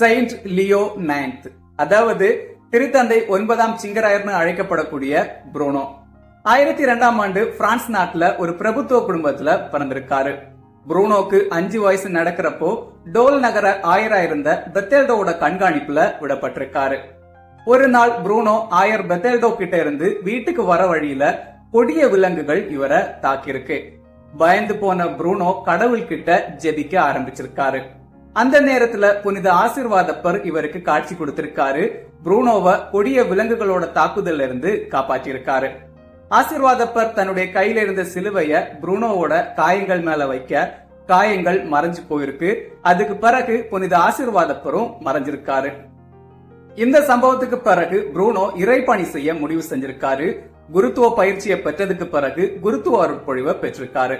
Saint Leo ninth, அதாவது திருத்தந்தை 9ஆம் சிங்கராயர்னு அழைக்கப்படக்கூடிய புரூனோ 1002ஆம் ஆண்டு பிரான்ஸ் நாட்டுல ஒரு பிரபுத்துவ குடும்பத்துல பிறந்திருக்காரு. புரூனோக்கு 5 வயசு நடக்கிறப்போ டோல் நகர ஆயரா இருந்த பெத்தேல்டோவோட கண்காணிப்புல விடப்பட்டிருக்காரு. ஒரு நாள் புரூனோ ஆயர் பெத்தேல்டோ கிட்ட இருந்து வீட்டுக்கு வர வழியில கொடிய விலங்குகள் இவரை தாக்கியிருக்கு. பயந்து போன புரூனோ கடவுள்கிட்ட ஜெபிக்க ஆரம்பிச்சிருக்காரு. அந்த நேரத்துல புனித ஆசீர்வாதப்பர் இவருக்கு காட்சி கொடுத்திருக்காரு. புரூனோவை கொடிய விலங்குகளோட தாக்குதல்ல இருந்து காப்பாற்றிருக்காரு. ஆசீர்வாதப்பர் தன்னுடைய கையில இருந்த சிலுவைய புரூனோவோட காயங்கள் மேல வைக்க காயங்கள் மறைஞ்சு போயிருக்கு. அதுக்கு பிறகு புனித ஆசீர்வாதப்பரும் மறைஞ்சிருக்காரு. இந்த சம்பவத்துக்கு பிறகு புரூனோ இறைப்பணி செய்ய முடிவு செஞ்சிருக்காரு. குருத்துவ பயிற்சியை பெற்றதுக்கு பிறகு குருத்துவ அருட்பொழிவை பெற்றிருக்காரு.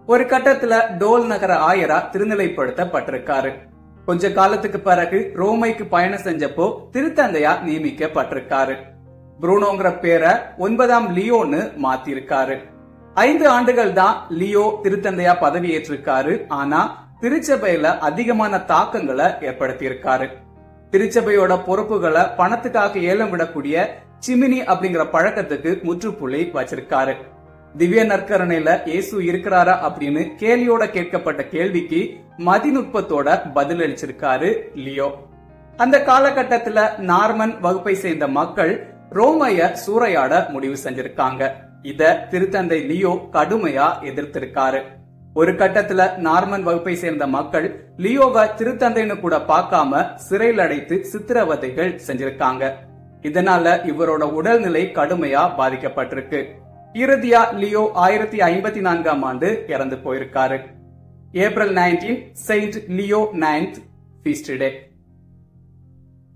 ஒரு கட்டத்துல டோல் நகர ஆயரா திருநிலைப்படுத்தப்பட்டிருக்காரு. கொஞ்ச காலத்துக்கு பிறகு ரோமைக்கு பயணம் செஞ்சப்போ திருத்தந்தையா நியமிக்கப்பட்டிருக்காரு. புரூனோங்கிற பேரை 9ஆம் லியோன்னு மாத்திருக்காரு. 5 ஆண்டுகள் தான் லியோ திருத்தந்தையா பதவியேற்றிருக்காரு. ஆனா திருச்சபையில அதிகமான தாக்கங்களை ஏற்படுத்தியிருக்காரு. திருச்சபையோட பொறுப்புகளை பணத்துக்காக ஏலம் விடக்கூடிய சிமினி அப்படிங்கிற பழக்கத்துக்கு முற்றுப்புள்ளி வச்சிருக்காரு. திவ்ய நற்கரணையில இயேசு இருக்கிறாரா அப்படின்னு கேலியோட கேட்கப்பட்ட கேள்விக்கு மதிநுட்பத்தோட பதில் அளிச்சிருக்காரு லியோ. அந்த காலகட்டத்துல நார்மன் வகுப்பை சேர்ந்த மக்கள் ரோமைய சூறையாட முடிவு செஞ்சிருக்காங்க. இத திருத்தந்தை லியோ கடுமையா எதிர்த்திருக்காரு. ஒரு கட்டத்துல நார்மன் வகுப்பை சேர்ந்த மக்கள் லியோவை திருத்தந்தைன்னு கூட பார்க்காம சிறையில் அடைத்து சித்திரவதைகள் செஞ்சிருக்காங்க. இதனால இவரோட உடல்நிலை கடுமையா பாதிக்கப்பட்டிருக்கு. இறுதியா லியோ 1054ஆம் ஆண்டு இறந்து போயிருக்காரு. April 19 saint Leo 9th feast டே.